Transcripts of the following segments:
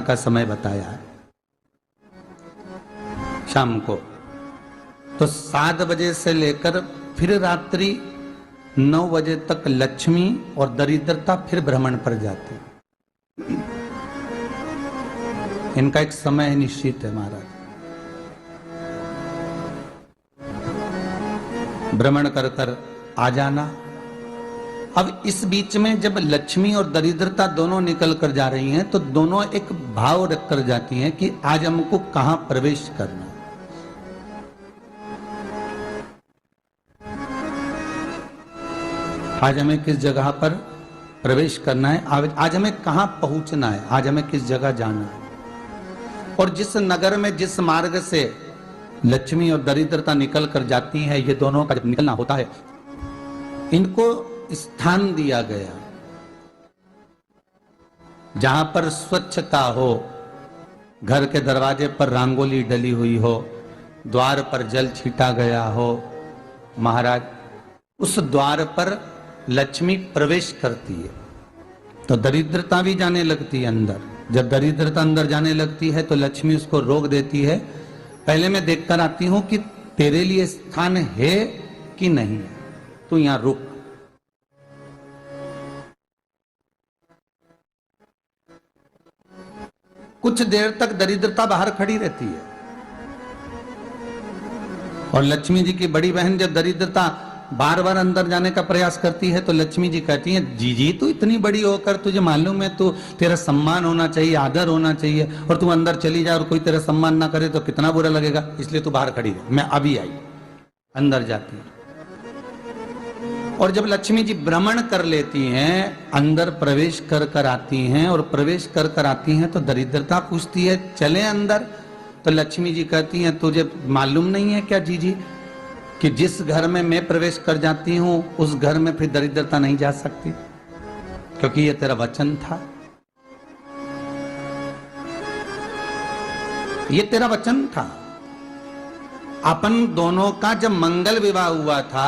का समय बताया है शाम को, तो 7 बजे से लेकर फिर रात्रि 9 बजे तक लक्ष्मी और दरिद्रता फिर भ्रमण पर जाती। इनका एक समय निश्चित है महाराज, भ्रमण कर कर आ जाना। अब इस बीच में जब लक्ष्मी और दरिद्रता दोनों निकल कर जा रही हैं तो दोनों एक भाव रख कर जाती हैं कि आज हमको कहां प्रवेश करना है। आज हमें किस जगह पर प्रवेश करना है, आज हमें कहां पहुंचना है, आज हमें किस जगह जाना है। और जिस नगर में जिस मार्ग से लक्ष्मी और दरिद्रता निकल कर जाती हैं, ये दोनों का जब निकलना होता है, इनको स्थान दिया गया जहां पर स्वच्छता हो, घर के दरवाजे पर रंगोली डली हुई हो, द्वार पर जल छीटा गया हो। महाराज उस द्वार पर लक्ष्मी प्रवेश करती है तो दरिद्रता भी जाने लगती है अंदर। जब दरिद्रता अंदर जाने लगती है तो लक्ष्मी उसको रोक देती है, पहले मैं देखकर आती हूं कि तेरे लिए स्थान है कि नहीं है, तू यहां रुक। कुछ देर तक दरिद्रता बाहर खड़ी रहती है और लक्ष्मी जी की बड़ी बहन जब दरिद्रता बार बार अंदर जाने का प्रयास करती है तो लक्ष्मी जी कहती हैं, जीजी तू इतनी बड़ी होकर तुझे मालूम है तू तेरा सम्मान होना चाहिए, आदर होना चाहिए, और तू अंदर चली जा और कोई तेरा सम्मान ना करे तो कितना बुरा लगेगा, इसलिए तू बाहर खड़ी रह। मैं अभी आई। अंदर जाती है और जब लक्ष्मी जी भ्रमण कर लेती हैं, अंदर प्रवेश कर कर आती हैं और प्रवेश कर कर आती हैं तो दरिद्रता पूछती है चले अंदर। तो लक्ष्मी जी कहती हैं, तुझे मालूम नहीं है क्या जीजी कि जिस घर में मैं प्रवेश कर जाती हूं उस घर में फिर दरिद्रता नहीं जा सकती, क्योंकि ये तेरा वचन था, ये तेरा वचन था। अपन दोनों का जब मंगल विवाह हुआ था,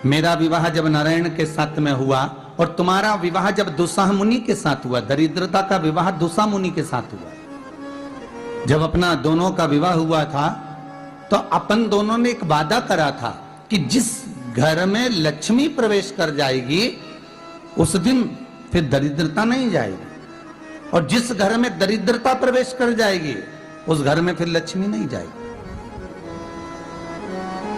मेरा विवाह जब नारायण के साथ में हुआ और तुम्हारा विवाह जब दुस्साह मुनि के साथ हुआ, दरिद्रता का विवाह दुस्साह मुनि के साथ हुआ। जब अपना दोनों का विवाह हुआ था तो अपन दोनों ने एक वादा करा था कि जिस घर में लक्ष्मी प्रवेश कर जाएगी उस दिन फिर दरिद्रता नहीं जाएगी, और जिस घर में दरिद्रता प्रवेश कर जाएगी उस घर में फिर लक्ष्मी नहीं जाएगी।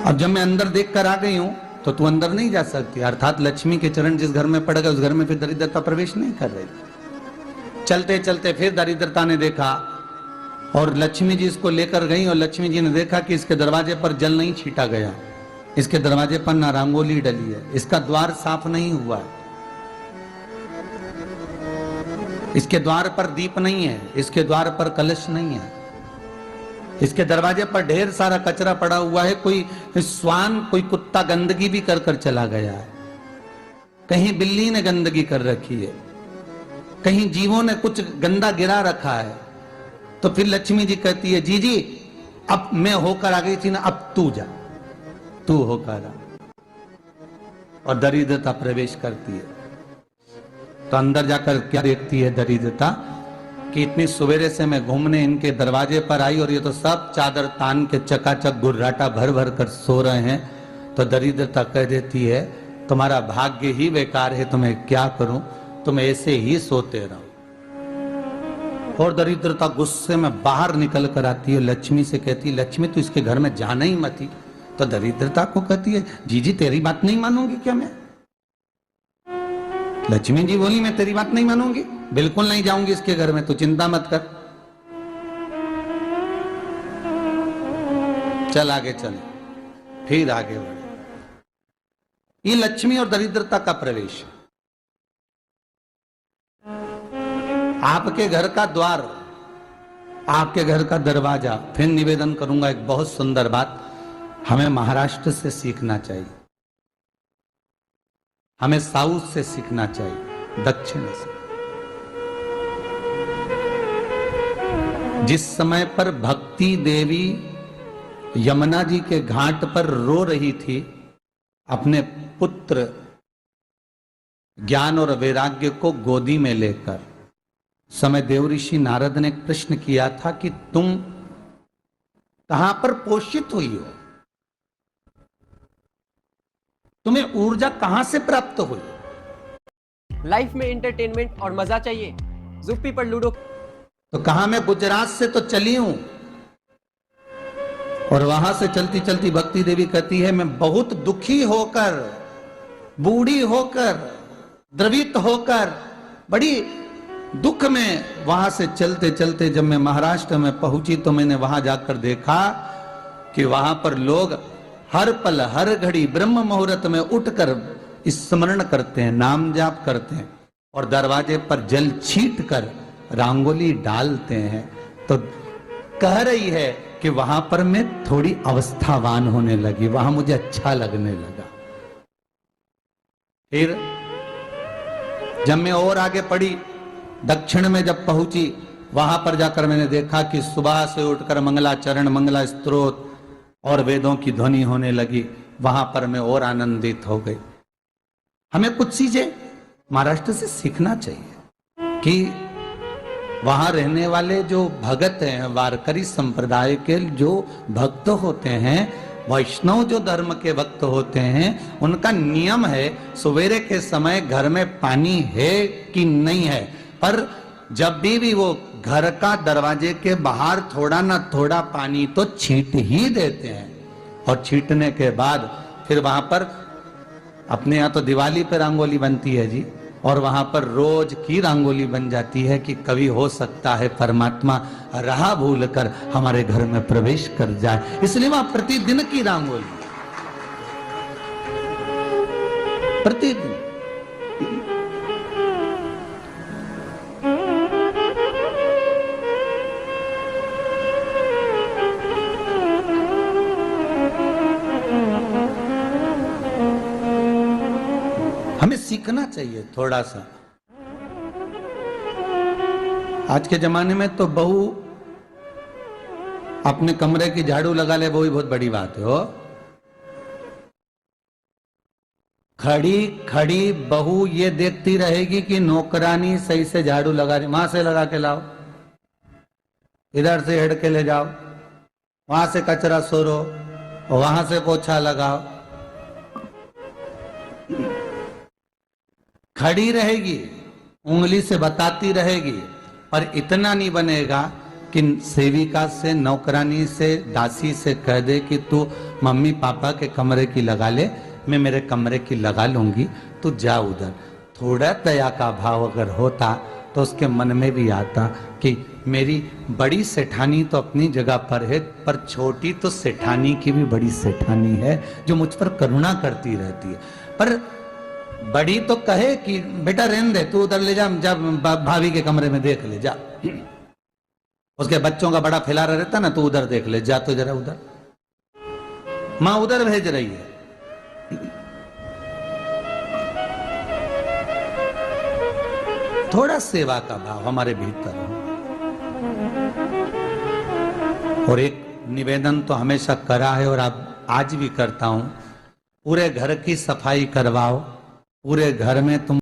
अब जब मैं अंदर देख कर आ गई हूं तो तू अंदर नहीं जा सकती, अर्थात लक्ष्मी के चरण जिस घर में पड़ गए उस घर में फिर दरिद्रता प्रवेश नहीं कर रही। चलते चलते फिर दरिद्रता ने देखा और लक्ष्मी जी इसको लेकर गई और लक्ष्मी जी ने देखा कि इसके दरवाजे पर जल नहीं छीटा गया, इसके दरवाजे पर ना रंगोली डली है, इसका द्वार साफ नहीं हुआ है, इसके द्वार पर दीप नहीं है, इसके द्वार पर कलश नहीं है, इसके दरवाजे पर ढेर सारा कचरा पड़ा हुआ है, कोई श्वान कोई कुत्ता गंदगी भी कर कर चला गया है, कहीं बिल्ली ने गंदगी कर रखी है, कहीं जीवों ने कुछ गंदा गिरा रखा है। तो फिर लक्ष्मी जी कहती है, जी जी अब मैं होकर आ गई थी ना, अब तू जा, तू होकर आ। और दरिद्रता प्रवेश करती है तो अंदर जाकर क्या देखती है दरिद्रता कि इतनी सवेरे से मैं घूमने इनके दरवाजे पर आई और ये तो सब चादर तान के चकाचक गुर्राटा भर भर कर सो रहे हैं। तो दरिद्रता कह देती है, तुम्हारा भाग्य ही बेकार है, तुम्हें क्या करूं, तुम ऐसे ही सोते रहो। और दरिद्रता गुस्से में बाहर निकल कर आती है, लक्ष्मी से कहती है, लक्ष्मी तू इसके घर में जाना ही मत। तो दरिद्रता को कहती है, जीजी तेरी बात नहीं मानूंगी क्या मैं? लक्ष्मी जी बोली, मैं तेरी बात नहीं मानूंगी, बिल्कुल नहीं जाऊंगी इसके घर में, तू चिंता मत कर, चल आगे चल। फिर आगे बढ़े। ये लक्ष्मी और दरिद्रता का प्रवेश। आपके घर का द्वार, आपके घर का दरवाजा। फिर निवेदन करूंगा एक बहुत सुंदर बात, हमें महाराष्ट्र से सीखना चाहिए, हमें साउथ से सीखना चाहिए, दक्षिण से। जिस समय पर भक्ति देवी यमुना जी के घाट पर रो रही थी अपने पुत्र ज्ञान और वैराग्य को गोदी में लेकर, समय देवऋषि नारद ने एक प्रश्न किया था कि तुम कहां पर पोषित हुई हो, तुम्हें ऊर्जा कहां से प्राप्त हुई? लाइफ में एंटरटेनमेंट और मजा चाहिए, जुप्पी पर लूडो। तो कहा, मैं गुजरात से तो चली हूं, और वहां से चलती चलती भक्ति देवी कहती है, मैं बहुत दुखी होकर, बूढ़ी होकर, द्रवित होकर, बड़ी दुख में वहां से चलते चलते जब मैं महाराष्ट्र में पहुंची तो मैंने वहां जाकर देखा कि वहां पर लोग हर पल हर घड़ी ब्रह्म मुहूर्त में उठकर स्मरण करते हैं, नाम जाप करते हैं, और दरवाजे पर जल छीट कर रंगोली डालते हैं। तो कह रही है कि वहां पर मैं थोड़ी अवस्थावान होने लगी, वहां मुझे अच्छा लगने लगा। फिर जब मैं और आगे पढ़ी, दक्षिण में जब पहुंची, वहां पर जाकर मैंने देखा कि सुबह से उठकर मंगलाचरण, मंगला स्तोत्र और वेदों की ध्वनि होने लगी। वहां पर मैं और आनंदित हो गई। हमें कुछ चीजें महाराष्ट्र से सीखना चाहिए कि वहां रहने वाले जो भगत हैं, वारकरी संप्रदाय के जो भक्त होते हैं, वैष्णव जो धर्म के भक्त होते हैं, उनका नियम है सवेरे के समय घर में पानी है कि नहीं है, पर जब भी वो घर का दरवाजे के बाहर थोड़ा ना थोड़ा पानी तो छींट ही देते हैं। और छींटने के बाद फिर वहां पर अपने यहाँ तो दिवाली पे रंगोली बनती है जी, और वहां पर रोज की रंगोली बन जाती है कि कभी हो सकता है परमात्मा राह भूल कर हमारे घर में प्रवेश कर जाए, इसलिए वहां प्रतिदिन की रंगोली, प्रतिदिन। हमें सीखना चाहिए थोड़ा सा। आज के जमाने में तो बहू अपने कमरे की झाड़ू लगा ले, वो भी बहुत बड़ी बात है। हो खड़ी खड़ी बहू ये देखती रहेगी कि नौकरानी सही से झाड़ू लगा रही, वहां से लगा के लाओ, इधर से हेड के ले जाओ, वहां से कचरा सोरो, वहां से पोछा लगाओ। खड़ी रहेगी, उंगली से बताती रहेगी, पर इतना नहीं बनेगा कि सेविका से, नौकरानी से, दासी से कह दे कि तू मम्मी पापा के कमरे की लगा ले, मैं मेरे कमरे की लगा लूंगी, तू जा उधर। थोड़ा दया का भाव अगर होता तो उसके मन में भी आता कि मेरी बड़ी सेठानी तो अपनी जगह पर है, पर छोटी तो सेठानी की भी बड़ी सेठानी है जो मुझ पर करुणा करती रहती है। पर बड़ी तो कहे कि बेटा रहने दे, तू उधर ले जा, जब भाभी के कमरे में देख ले जा, उसके बच्चों का बड़ा फैलारा रहता ना, तू उधर देख ले जा, तो जरा उधर, मां उधर भेज रही है। थोड़ा सेवा का भाव हमारे भीतर हो। और एक निवेदन तो हमेशा करा है और अब आज भी करता हूं, पूरे घर की सफाई करवाओ, पूरे घर में तुम